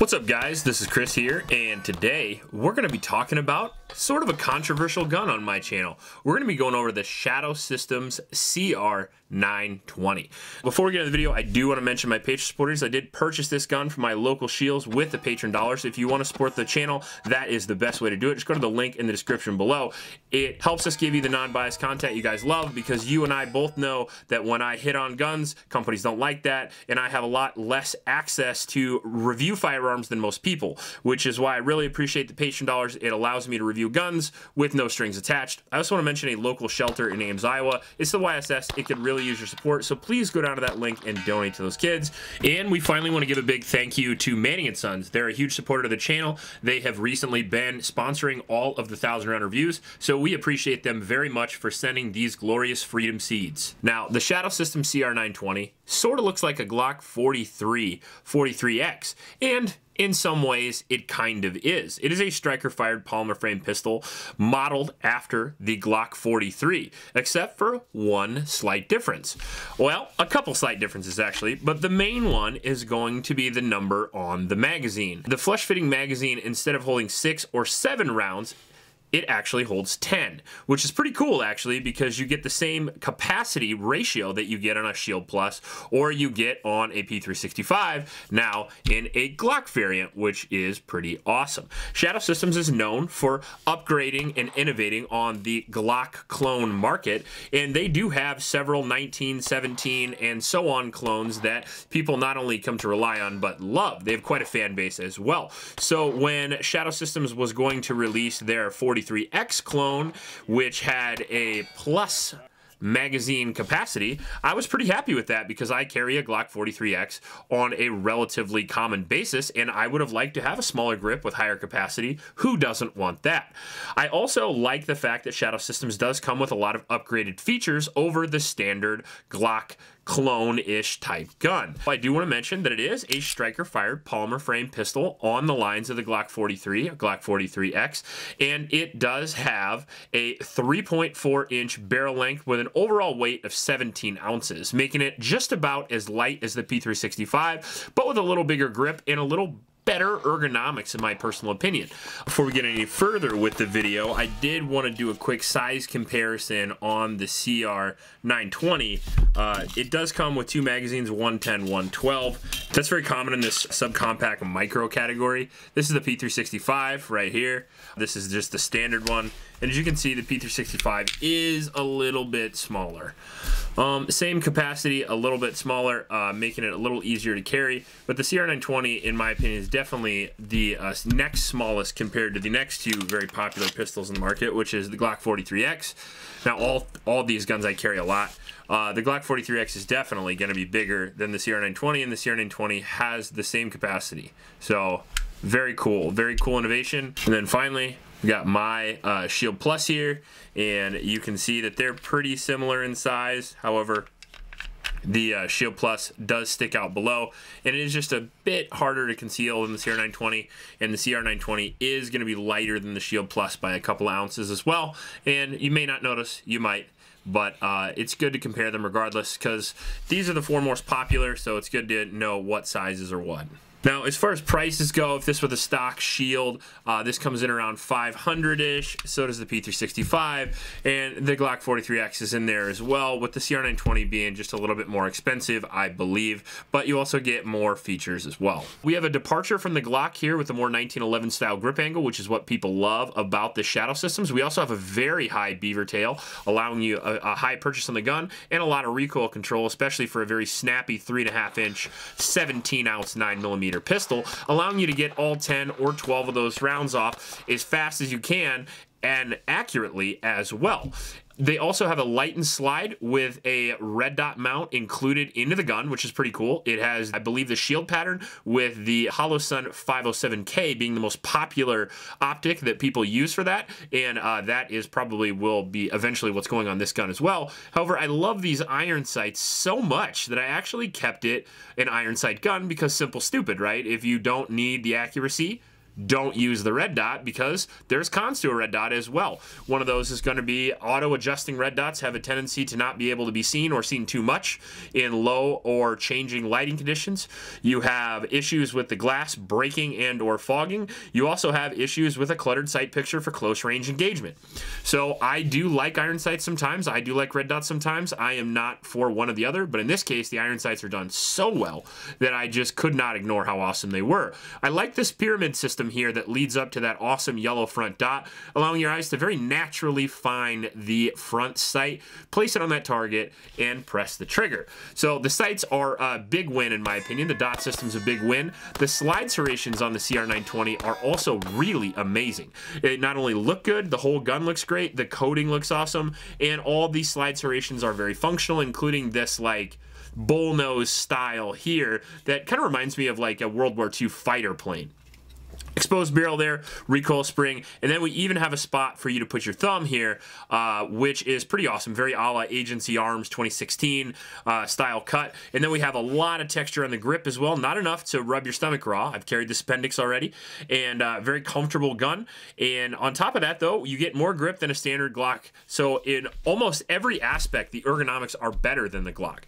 What's up, guys? This is Chris here, and today we're going to be talking about sort of a controversial gun on my channel. We're going to be going over the Shadow Systems CR920. Before we get into the video, I do want to mention my Patreon supporters. I did purchase this gun from my local shields with the Patreon dollars. If you want to support the channel, that is the best way to do it. Just go to the link in the description below. It helps us give you the non-biased content you guys love, because you and I both know that when I hit on guns, companies don't like that, and I have a lot less access to review firearms than most people, which is why I really appreciate the Patreon dollars. It allows me to review guns with no strings attached. I also want to mention a local shelter in Ames, Iowa. It's the YSS. It could really use your support, so please go down to that link and donate to those kids. And we finally want to give a big thank you to Manning & Sons. They're a huge supporter of the channel. They have recently been sponsoring all of the 1,000 round reviews, so we appreciate them very much for sending these glorious freedom seeds. Now, the Shadow System CR920 sort of looks like a Glock 43X, and in some ways, it kind of is. It is a striker-fired polymer frame pistol modeled after the Glock 43, except for one slight difference. Well, a couple slight differences, actually, but the main one is going to be the number on the magazine. The flush-fitting magazine, instead of holding 6 or 7 rounds, it actually holds 10, which is pretty cool, actually, because you get the same capacity ratio that you get on a Shield Plus or you get on a P365 now in a Glock variant, which is pretty awesome. Shadow Systems is known for upgrading and innovating on the Glock clone market, and they do have several 19, 17, and so on clones that people not only come to rely on but love. They have quite a fan base as well. So when Shadow Systems was going to release their 43X clone, which had a plus magazine capacity, I was pretty happy with that, because I carry a Glock 43X on a relatively common basis, and I would have liked to have a smaller grip with higher capacity. Who doesn't want that? I also like the fact that Shadow Systems does come with a lot of upgraded features over the standard Glock clone-ish type gun. I do want to mention that it is a striker-fired polymer frame pistol on the lines of the Glock 43, Glock 43X, and it does have a 3.4-inch barrel length with an overall weight of 17 ounces, making it just about as light as the P365, but with a little bigger grip and a little better ergonomics, in my personal opinion. Before we get any further with the video, I did want to do a quick size comparison on the CR920. It does come with 2 magazines, 110, 112. That's very common in this subcompact micro category. This is the P365 right here. This is just the standard one. And as you can see, the P365 is a little bit smaller. Same capacity, a little bit smaller, making it a little easier to carry. But the CR920, in my opinion, is definitely the next smallest compared to the next 2 very popular pistols in the market, which is the Glock 43X. Now, all these guns I carry a lot. The Glock 43X is definitely going to be bigger than the CR920, and the CR920 has the same capacity. So, very cool innovation. And then finally, we got my Shield Plus here, and you can see that they're pretty similar in size. However, the Shield Plus does stick out below, and it is just a bit harder to conceal than the CR920, and the CR920 is going to be lighter than the Shield Plus by a couple ounces as well, and you may not notice, you might, but it's good to compare them regardless, because these are the 4 most popular, so it's good to know what sizes are what. Now, as far as prices go, if this were the stock Shield, this comes in around 500-ish. So does the P365, and the Glock 43X is in there as well, with the CR920 being just a little bit more expensive, I believe, but you also get more features as well. We have a departure from the Glock here with the more 1911 style grip angle, which is what people love about the Shadow Systems. We also have a very high Beaver tail, allowing you a high purchase on the gun and a lot of recoil control, especially for a very snappy 3.5-inch, 17-ounce 9mm pistol, allowing you to get all 10 or 12 of those rounds off as fast as you can and accurately as well. They also have a light and slide with a red dot mount included into the gun, which is pretty cool. It has, I believe, the shield pattern, with the Holosun 507K being the most popular optic that people use for that, and that is probably will be eventually what's going on this gun as well. However, I love these iron sights so much that I actually kept it an iron sight gun, because simple stupid, right? If you don't need the accuracy, don't use the red dot, because there's cons to a red dot as well. One of those is going to be auto-adjusting red dots have a tendency to not be able to be seen or seen too much in low or changing lighting conditions. You have issues with the glass breaking and or fogging. You also have issues with a cluttered sight picture for close range engagement. So I do like iron sights sometimes. I do like red dots sometimes. I am not for one or the other, but in this case, the iron sights are done so well that I just could not ignore how awesome they were. I like this pyramid system here that leads up to that awesome yellow front dot, allowing your eyes to very naturally find the front sight, place it on that target, and press the trigger. So the sights are a big win in my opinion. The dot system's a big win. The slide serrations on the CR920 are also really amazing. It not only look good, the whole gun looks great, the coating looks awesome, and all these slide serrations are very functional, including this like bullnose style here that kind of reminds me of like a World War II fighter plane. Exposed barrel there, recoil spring, and then we even have a spot for you to put your thumb here, which is pretty awesome. Very a la Agency Arms 2016 style cut. And then we have a lot of texture on the grip as well. Not enough to rub your stomach raw. I've carried this appendix already, and very comfortable gun. And on top of that, though, you get more grip than a standard Glock. So in almost every aspect, the ergonomics are better than the Glock.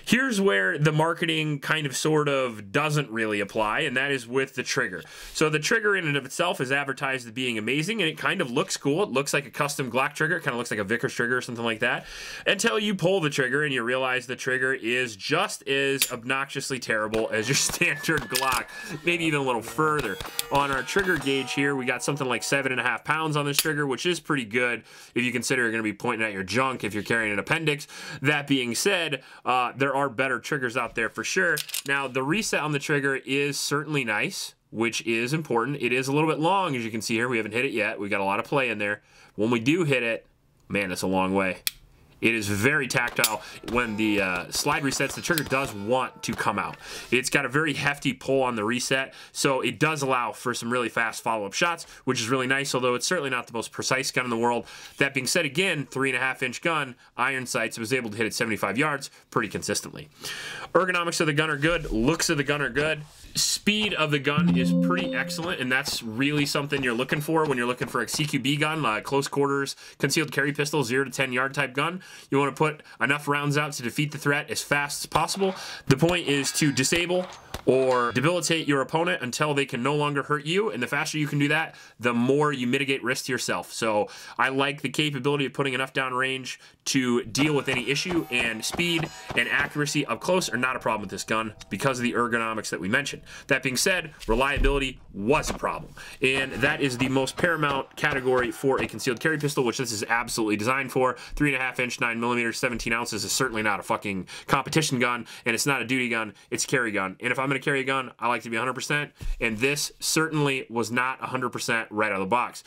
Here's where the marketing kind of sort of doesn't really apply, and that is with the trigger. So the trigger in and of itself is advertised as being amazing, and it kind of looks cool. It looks like a custom Glock trigger. It kind of looks like a Vickers trigger or something like that, until you pull the trigger and you realize the trigger is just as obnoxiously terrible as your standard Glock, maybe even a little further. On our trigger gauge here, we got something like 7.5 pounds on this trigger, which is pretty good if you consider you're going to be pointing at your junk if you're carrying an appendix. That being said, there are better triggers out there for sure. Now, the reset on the trigger is certainly nice, which is important. It is a little bit long, as you can see here. We haven't hit it yet. We got a lot of play in there. When we do hit it, man, it's a long way. It is very tactile. When the slide resets, the trigger does want to come out. It's got a very hefty pull on the reset, so it does allow for some really fast follow-up shots, which is really nice, although it's certainly not the most precise gun in the world. That being said, again, 3.5-inch gun, iron sights, was able to hit it 75 yards pretty consistently. Ergonomics of the gun are good. Looks of the gun are good. Speed of the gun is pretty excellent, and that's really something you're looking for when you're looking for a CQB gun, close quarters, concealed carry pistol, 0 to 10 yard type gun. You want to put enough rounds out to defeat the threat as fast as possible. The point is to disable or debilitate your opponent until they can no longer hurt you, and the faster you can do that, the more you mitigate risk to yourself. So I like the capability of putting enough downrange to deal with any issue, and speed and accuracy up close are not a problem with this gun because of the ergonomics that we mentioned. That being said, reliability was a problem, and that is the most paramount category for a concealed carry pistol, which this is absolutely designed for. 3.5-inch, 9mm, 17 ounces is certainly not a fucking competition gun, and it's not a duty gun, it's a carry gun. And if I'm going to carry a gun, I like to be 100%, and this certainly was not 100% right out of the box.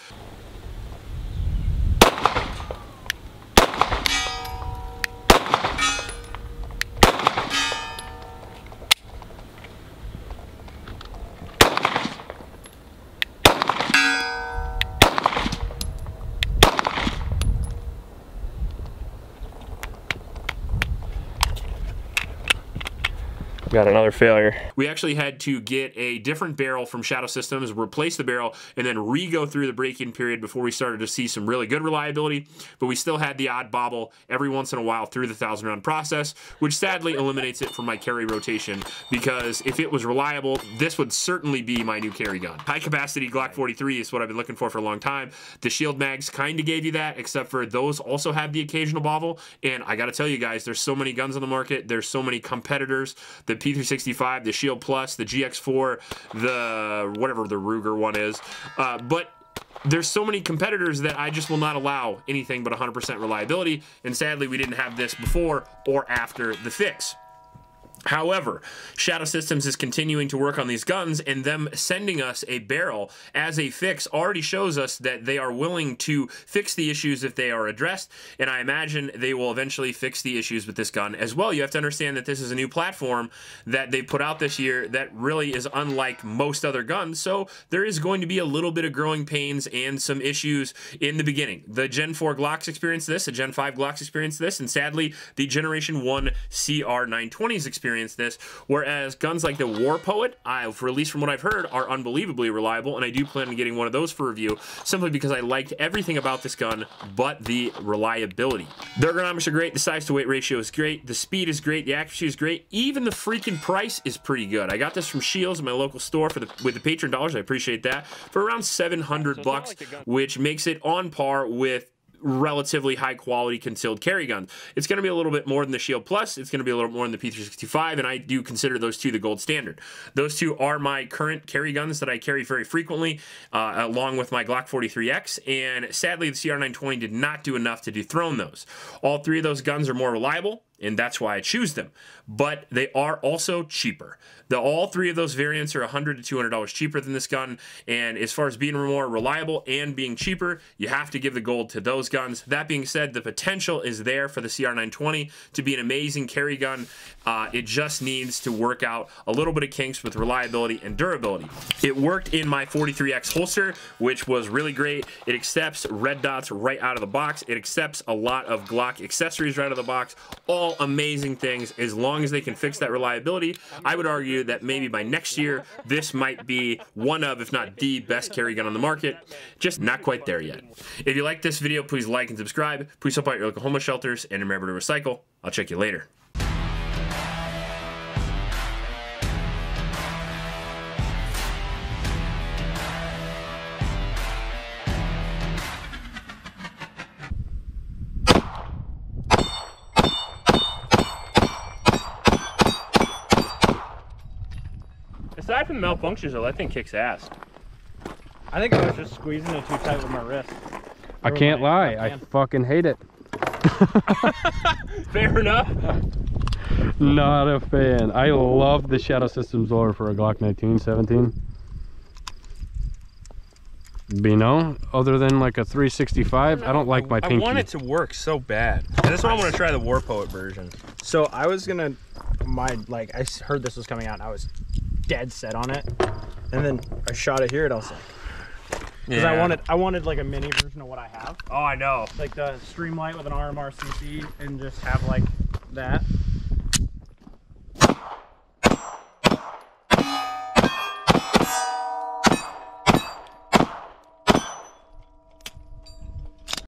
Got another failure. We actually had to get a different barrel from Shadow Systems, replace the barrel, and then re-go through the break-in period before we started to see some really good reliability, but we still had the odd bobble every once in a while through the 1,000-round process, which sadly eliminates it from my carry rotation, because if it was reliable, this would certainly be my new carry gun. High-capacity Glock 43 is what I've been looking for a long time. The shield mags kind of gave you that, except for those also have the occasional bobble, and I gotta tell you guys, there's so many guns on the market, there's so many competitors. The P365, the Shield Plus, the GX4, the whatever the Ruger one is, but there's so many competitors that I just will not allow anything but 100% reliability, and sadly we didn't have this before or after the fix. However, Shadow Systems is continuing to work on these guns, and them sending us a barrel as a fix already shows us that they are willing to fix the issues if they are addressed, and I imagine they will eventually fix the issues with this gun as well. You have to understand that this is a new platform that they put out this year that really is unlike most other guns, so there is going to be a little bit of growing pains and some issues in the beginning. The Gen 4 Glocks experienced this, the Gen 5 Glocks experienced this, and sadly, the Generation 1 CR920s experienced experienced this, whereas guns like the War Poet, at least from what I've heard, are unbelievably reliable, and I do plan on getting one of those for review, simply because I liked everything about this gun but the reliability. The ergonomics are great, the size to weight ratio is great, the speed is great, the accuracy is great, even the freaking price is pretty good. I got this from Shields in my local store with the patron dollars, I appreciate that, for around $700, which makes it on par with relatively high quality concealed carry guns. It's going to be a little bit more than the Shield Plus, it's going to be a little more than the P365, and I do consider those two the gold standard. Those two are my current carry guns that I carry very frequently, along with my Glock 43X, and sadly the CR920 did not do enough to dethrone those. All three of those guns are more reliable, and that's why I choose them. But they are also cheaper. All three of those variants are $100 to $200 cheaper than this gun, and as far as being more reliable and being cheaper, you have to give the gold to those guns. That being said, the potential is there for the CR920 to be an amazing carry gun. It just needs to work out a little bit of kinks with reliability and durability. It worked in my 43X holster, which was really great. It accepts red dots right out of the box. It accepts a lot of Glock accessories right out of the box. All amazing things. As long as they can fix that reliability, I would argue that maybe by next year, this might be one of, if not the best carry gun on the market. Just not quite there yet. If you like this video, please like and subscribe. Please support your local homeless shelters, and remember to recycle. I'll check you later. Aside from the malfunctions, though, that thing kicks ass. I think I was just squeezing it too tight with my wrist. I can't lie, I fucking hate it. Fair enough. Not a fan. I love the Shadow Systems loader for a Glock 1917. But, you know, other than like a 365, I don't like my pinky. I want it to work so bad. And that's why I want to try the War Poet version. So I was gonna, I heard this was coming out and I was dead set on it. And then I shot it here and I was like, because I wanted like a mini version of what I have. Oh, I know. Like the Streamlight with an RMR CC and just have like that.